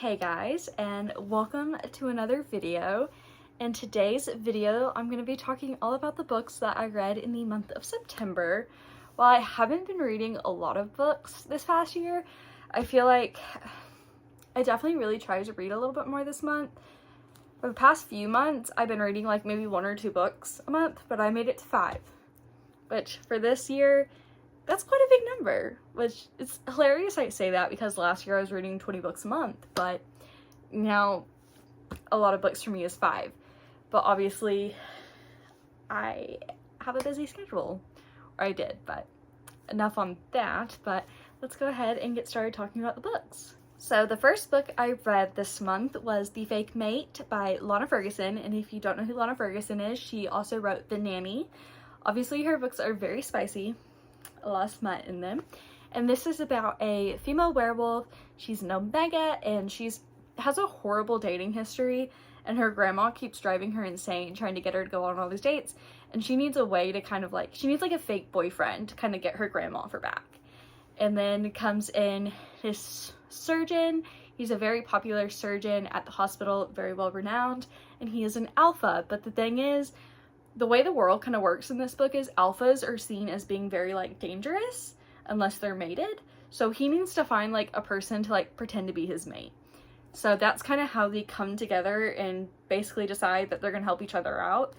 Hey guys, and welcome to another video. In today's video, I'm going to be talking all about the books that I read in the month of September. While I haven't been reading a lot of books this past year, I feel like I definitely really tried to read a little bit more this month. For the past few months, I've been reading like maybe 1 or 2 books a month, but I made it to 5. Which for this year, that's quite a big number, which is hilarious I say that because last year I was reading 20 books a month, but now a lot of books for me is 5. But obviously I have a busy schedule, or I did, but enough on that. But let's go ahead and get started talking about the books. So the first book I read this month was The Fake Mate by Lana Ferguson, and if you don't know who Lana Ferguson is, she also wrote The Nanny. Obviously her books are very spicy, a lot of smut in them, and this is about a female werewolf. She's an omega, and has a horrible dating history, and her grandma keeps driving her insane trying to get her to go on all these dates, and she needs a way to kind of she needs like a fake boyfriend to kind of get her grandma off her back. And then comes in this surgeon. He's a very popular surgeon at the hospital, very well renowned, and he is an alpha. But the thing is, the way the world kind of works in this book is alphas are seen as being very dangerous unless they're mated. So he needs to find a person to pretend to be his mate. So that's kind of how they come together and basically decide that they're gonna help each other out.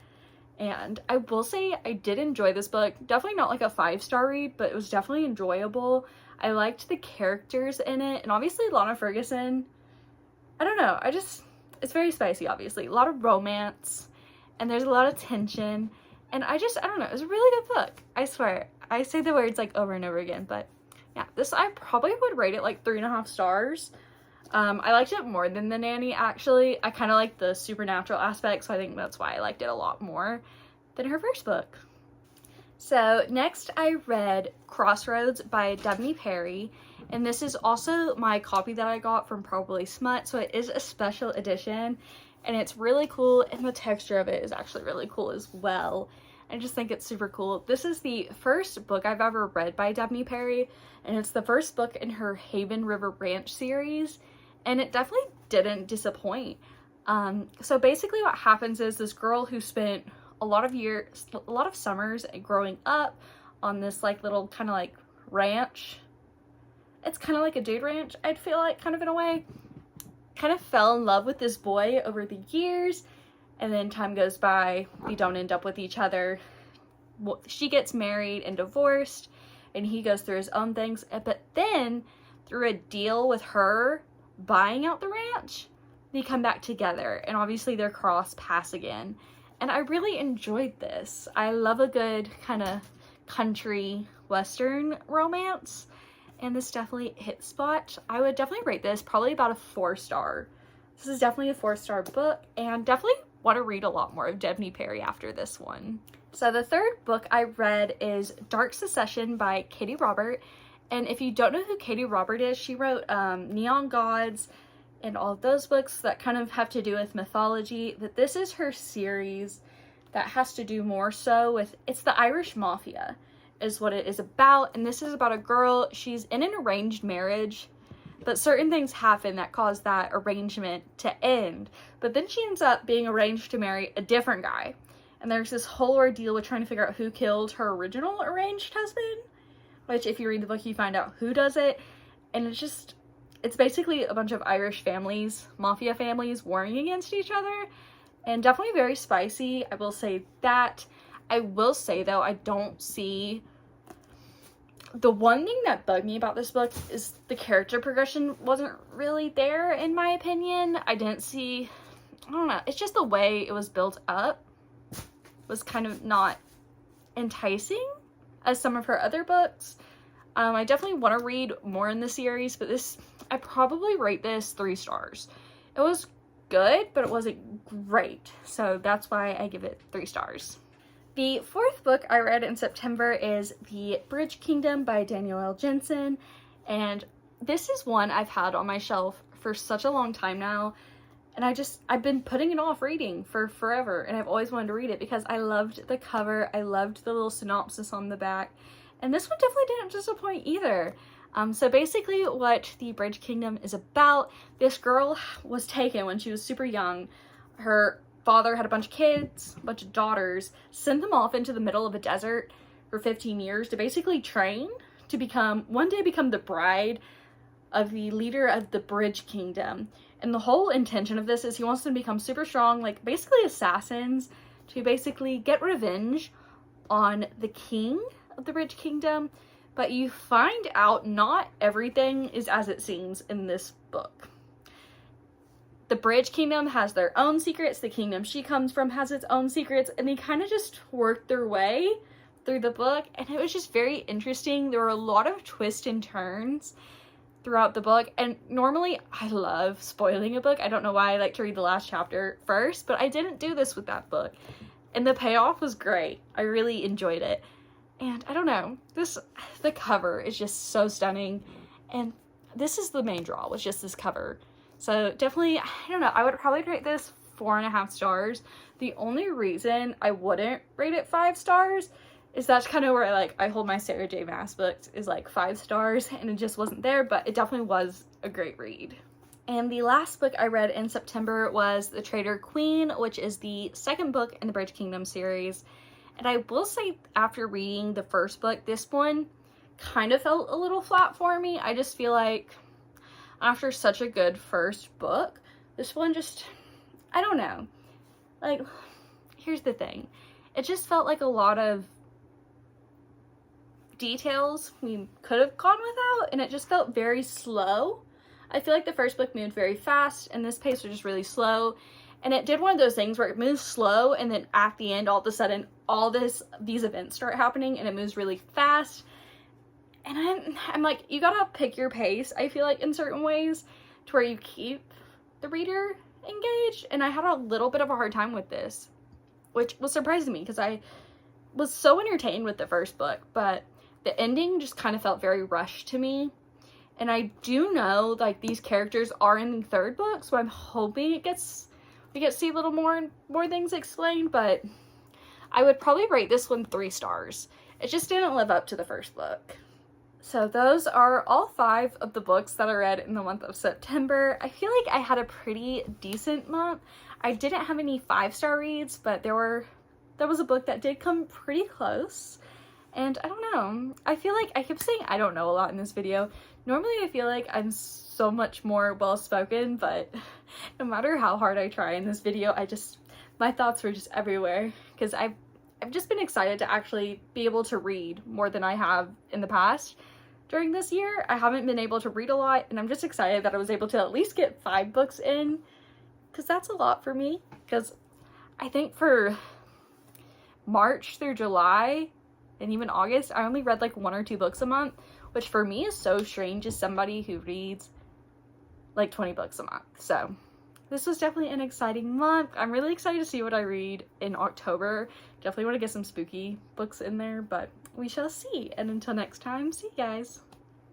And I will say I did enjoy this book. Definitely not a 5-star read, but it was definitely enjoyable. I liked the characters in it, and obviously Lana Ferguson, I don't know, it's very spicy, obviously. A lot of romance, and there's a lot of tension, and I don't know, it was a really good book. I swear. I say the words over and over again, but yeah, this I probably would rate it 3.5 stars. I liked it more than The Nanny, actually. I kind of liked the supernatural aspect, so I think that's why I liked it a lot more than her first book. So next I read Crossroads by Devney Perry, and this is also my copy that I got from Probably Smut, so it is a special edition, and it's really cool, and the texture of it is actually really cool as well. I just think it's super cool. This is the first book I've ever read by Devney Perry, and it's the first book in her Haven River Ranch series, and it definitely didn't disappoint. So basically what happens is this girl who spent a lot of summers growing up on this little kind of ranch. It's kind of like a dude ranch, I'd feel kind of in a way. Kind of fell in love with this boy over the years, and then time goes by, we don't end up with each other. She gets married and divorced, and he goes through his own things, but then through a deal with her buying out the ranch, they come back together, and obviously their cross paths again. And I really enjoyed this. I love a good kind of country western romance, and this definitely hit spot. I would definitely rate this probably about a 4-star. This is definitely a 4-star book, and definitely want to read a lot more of Devney Perry after this one. So the third book I read is Dark Secession by Katie Robert. And if you don't know who Katie Robert is, she wrote Neon Gods and all of those books that kind of have to do with mythology. That this is her series that has to do more so with, it's the Irish Mafia is what it is about, and this is about a girl. She's in an arranged marriage, but certain things happen that cause that arrangement to end, but then she ends up being arranged to marry a different guy, and there's this whole ordeal with trying to figure out who killed her original arranged husband, which if you read the book you find out who does it. And it's basically a bunch of Irish families, mafia families, warring against each other, and definitely very spicy, I will say that. I will say though, I don't see, the one thing that bugged me about this book is the character progression wasn't really there, in my opinion. I don't know, it's just the way it was built up was kind of not enticing as some of her other books. I definitely want to read more in the series, but I probably rate this 3 stars. It was good, but it wasn't great, so that's why I give it 3 stars. The fourth book I read in September is The Bridge Kingdom by Danielle L. Jensen, and this is one I've had on my shelf for such a long time now, and I've been putting it off reading for forever, and I've always wanted to read it because I loved the cover, I loved the little synopsis on the back, and this one definitely didn't disappoint either. So basically what the Bridge Kingdom is about, this girl was taken when she was super young. Her father had a bunch of kids, a bunch of daughters, sent them off into the middle of a desert for 15 years to basically train to one day become the bride of the leader of the Bridge Kingdom. And the whole intention of this is he wants them to become super strong, like basically assassins, to basically get revenge on the king of the Bridge Kingdom. But you find out not everything is as it seems in this book. The Bridge Kingdom has their own secrets, the kingdom she comes from has its own secrets, and they kind of just work their way through the book, and it was just very interesting. There were a lot of twists and turns throughout the book, and normally I love spoiling a book. I don't know why I like to read the last chapter first, but I didn't do this with that book, and the payoff was great. I really enjoyed it. And I don't know, the cover is just so stunning, and this is the main draw, was just this cover. So definitely, I don't know, I would probably rate this 4.5 stars. The only reason I wouldn't rate it 5 stars is that's kind of where I hold my Sarah J Maas books, is like 5 stars, and it just wasn't there, but it definitely was a great read. And the last book I read in September was The Traitor Queen, which is the second book in the Bridge Kingdom series. And I will say, after reading the first book, this one kind of felt a little flat for me. I just feel like after such a good first book, this one just, I don't know. Like, here's the thing. It just felt like a lot of details we could have gone without, and it just felt very slow. I feel like the first book moved very fast, and this pace was just really slow. And it did one of those things where it moves slow, and then at the end, all of a sudden, these events start happening, and it moves really fast. And I'm like, you gotta pick your pace, I feel like, in certain ways, to where you keep the reader engaged. And I had a little bit of a hard time with this, which was surprising me, because I was so entertained with the first book, but the ending just kind of felt very rushed to me. And I do know, like, these characters are in the third book, so I'm hoping we get to see a little more things explained, but I would probably rate this one 3 stars. It just didn't live up to the first book. So those are all 5 of the books that I read in the month of September. I feel like I had a pretty decent month. I didn't have any 5-star reads, but there was a book that did come pretty close. And I don't know, I feel like I kept saying I don't know a lot in this video. Normally I feel like I'm so much more well-spoken, but no matter how hard I try in this video, my thoughts were just everywhere, because I've just been excited to actually be able to read more than I have in the past. During this year, I haven't been able to read a lot, and I'm just excited that I was able to at least get 5 books in, because that's a lot for me, because I think for March through July, and even August, I only read like 1 or 2 books a month, which for me is so strange as somebody who reads like 20 books a month. So this was definitely an exciting month. I'm really excited to see what I read in October. Definitely want to get some spooky books in there, but we shall see. And until next time, see you guys.